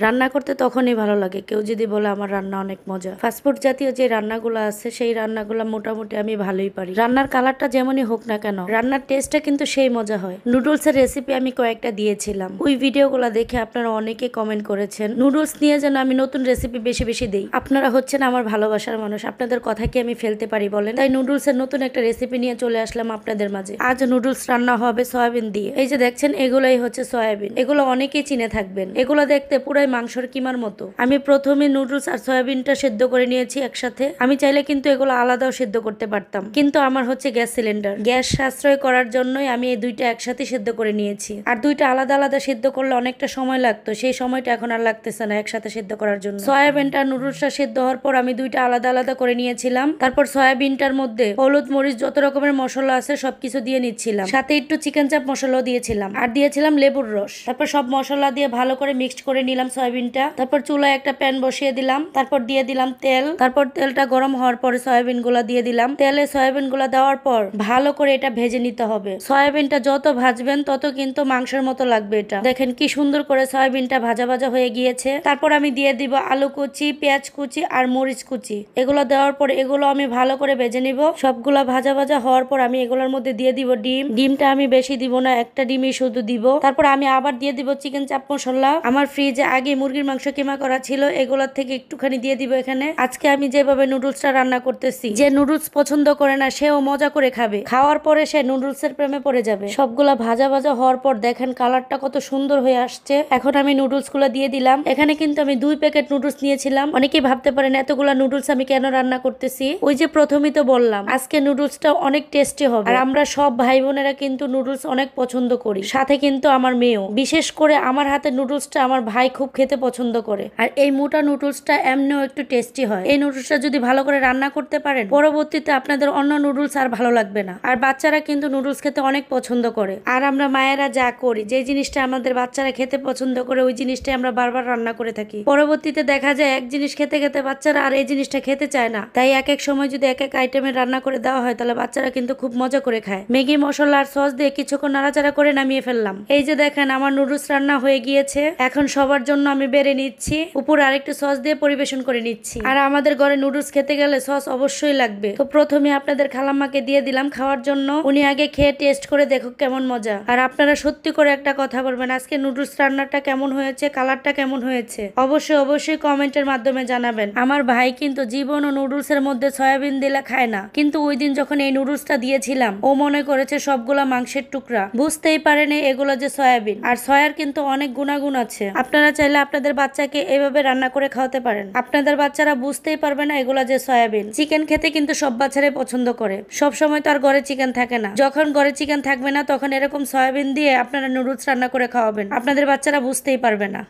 রান্না করতে তখনই ভালো লাগে কেউ যদি বলে আমার রান্না অনেক মজা। ফাস্টফুড জাতীয় যে রান্নাগুলো আছে সেই রান্নাগুলো মোটামুটি আমি ভালোই পারি। রান্নার কালারটা যেমনই হোক না কেন, রান্নার টেস্টটা কিন্তু সেই মজা হয়। নুডলস এর রেসিপি আমি কয়েকটা দিয়েছিলাম, ওই ভিডিওগুলো দেখে আপনারা অনেকে কমেন্ট করেছেন নুডলস নিয়ে যেন আমি নতুন রেসিপি বেশি বেশি দিই। আপনারা হচ্ছেন আমার ভালোবাসার মানুষ, আপনাদের কথা কি আমি ফেলতে পারি বলেন? তাই নুডলস এর নতুন একটা রেসিপি নিয়ে চলে আসলাম আপনাদের মাঝে। আজ নুডলস রান্না হবে সয়াবিন দিয়ে। এই যে দেখছেন এগুলাই হচ্ছে সয়াবিন। এগুলো অনেকেই চিনে থাকবেন, এগুলো দেখতে পুরাই মাংসর কিমার মতো। আমি প্রথমে নুডলস আর সয়াবিনটা সেদ্ধ করে নিয়েছি একসাথে। আমি চাইলে কিন্তু এগুলো আলাদাও সেদ্ধ করতে পারতাম, কিন্তু আমার হচ্ছে গ্যাস সিলিন্ডার, গ্যাস সাশ্রয় করার জন্যই আমি এই দুইটা একসাথে সেদ্ধ করে নিয়েছি। আর দুইটা আলাদা আলাদা সেদ্ধ করলে অনেকটা সময় লাগতো, সেই সময়টা এখন আর লাগতেছে না একসাথে সেদ্ধ করার জন্য। সয়াবিনটা নুডলসটা সেদ্ধ হওয়ার পর আমি দুইটা আলাদা আলাদা করে নিয়েছিলাম। তারপর সয়াবিনটার মধ্যে হলুদ মরিচ যত রকমের মশলা আছে সবকিছু দিয়ে নিচ্ছিলাম, সাথে একটু চিকেন চাপ মশলাও দিয়েছিলাম, আর দিয়েছিলাম লেবুর রস। তারপর সব মশলা দিয়ে ভালো করে মিক্সড করে নিলাম সয়াবিনটা। তারপর চুলায় একটা প্যান বসিয়ে দিলাম, তারপর দিয়ে দিলাম তেল। তারপর তেলটা গরম হওয়ার পরে সয়াবিন গুলা দিয়ে দিলাম। তেলে সয়াবিন গুলা দেওয়ার পর ভালো করে এটা ভেজে নিতে হবে। সয়াবিনটা যত ভাজবেন তত কিন্তু মাংসের মতো লাগবে। এটা দেখেন কি সুন্দর করে সয়াবিনটা ভাজা ভাজা হয়ে গিয়েছে। তারপর আমি দিয়ে দিব আলু কুচি, পেঁয়াজ কুচি আর মরিচ কুচি। এগুলো দেওয়ার পর এগুলো আমি ভালো করে ভেজে নিব। সবগুলা ভাজা ভাজা হওয়ার পর আমি এগুলোর মধ্যে দিয়ে দিব ডিম। ডিমটা আমি বেশি দিব না, একটা ডিমই শুধু দিব। তারপর আমি আবার দিয়ে দিব চিকেন চাপ মশলা। আমার ফ্রিজে আগে মুরগির মাংস কিমা করা ছিল, এগুলোর থেকে একটুখানি দিয়ে দিব এখানে। আজকে আমি যেভাবে নুডলসটা রান্না করতেছি, যে নুডলস পছন্দ করে না সেও মজা করে খাবে, খাওয়ার পরে সে নুডলস এর প্রেমে পড়ে যাবে। সবগুলা ভাজা ভাজা হওয়ার পর দেখেন কালারটা কত সুন্দর হয়ে আসছে। এখন আমি নুডলস গুলো দিয়ে দিলাম। এখানে কিন্তু আমি 2 প্যাকেট নুডলস নিয়েছিলাম। অনেকেই ভাবতে পারেন এতগুলা নুডলস আমি কেন রান্না করতেছি। ওই যে প্রথমেই তো বললাম আজকে নুডলসটা অনেক টেস্টি হবে, আর আমরা সব ভাই বোনেরা কিন্তু নুডলস অনেক পছন্দ করি, সাথে কিন্তু আমার মেয়েও। বিশেষ করে আমার হাতে নুডলসটা আমার ভাই খুব খেতে পছন্দ করে। আর এই মোটা নুডলসটা এমনিও একটু টেস্টি হয়। এই নুডলসটা যদি ভালো করে রান্না করতে পারেন, পরবর্তীতে আপনাদের অন্য নুডলস আর ভালো লাগবে না। আর বাচ্চারা কিন্তু নুডলস খেতে অনেক পছন্দ করে। আর আমরা মায়েরা যা করি, যে জিনিসটা আমাদের বাচ্চারা খেতে পছন্দ করে ওই জিনিসটাই আমরা বারবার রান্না করে থাকি। পরবর্তীতে দেখা যায় এক জিনিস খেতে খেতে বাচ্চারা আর এই জিনিসটা খেতে চায় না। তাই এক এক সময় যদি এক এক আইটেমের রান্না করে দেওয়া হয় তাহলে বাচ্চারা কিন্তু খুব মজা করে খায়। ম্যাগি মশলা আর সস দিয়ে কিছুক্ষণ নাড়াচাড়া করে নামিয়ে ফেললাম। এই যে দেখেন আমার নুডলস রান্না হয়ে গিয়েছে। এখন সবার জন্য আমি বেড়ে নিচ্ছি, উপর আরেকটু সস দিয়ে পরিবেশন করে নিচ্ছি। আর আমাদের ঘরে নুডলস খেতে গেলে সস অবশ্যই লাগবে। তো প্রথমে আপনাদের খালাম্মাকে দিয়ে দিলাম খাওয়ার জন্য। উনি আগে খেয়ে টেস্ট করে দেখো কেমন মজা। আর আপনারা সত্যি করে একটা কথা বলবেন, আজকে নুডলস রান্নাটা কেমন হয়েছে, কালারটা কেমন হয়েছে, অবশ্যই অবশ্যই কমেন্টের মাধ্যমে জানাবেন। আমার ভাই কিন্তু জীবনও নুডলস এর মধ্যে সয়াবিন দিলে খায় না, কিন্তু ওই দিন যখন এই নুডলসটা দিয়েছিলাম ও মনে করেছে সবগুলা মাংসের টুকরা, বুঝতেই পারেনি এগুলো যে সয়াবিন। আর সয়ার কিন্তু অনেক গুণাগুণ আছে। আপনারা চাইলে আপনাদের বাচ্চাকে এইভাবে রান্না করে খাওয়াতে পারেন, আপনাদের বাচ্চারা বুঝতেই পারবে না এগুলা যে সয়াবিন। চিকেন খেতে কিন্তু সব বাচ্চারাই পছন্দ করে, সব সময় তো আর ঘরে চিকেন থাকে না। যখন ঘরে চিকেন থাকবে না তখন এরকম সয়াবিন দিয়ে আপনারা নুডলস রান্না করে খাওয়াবেন, আপনাদের বাচ্চারা বুঝতেই পারবে না।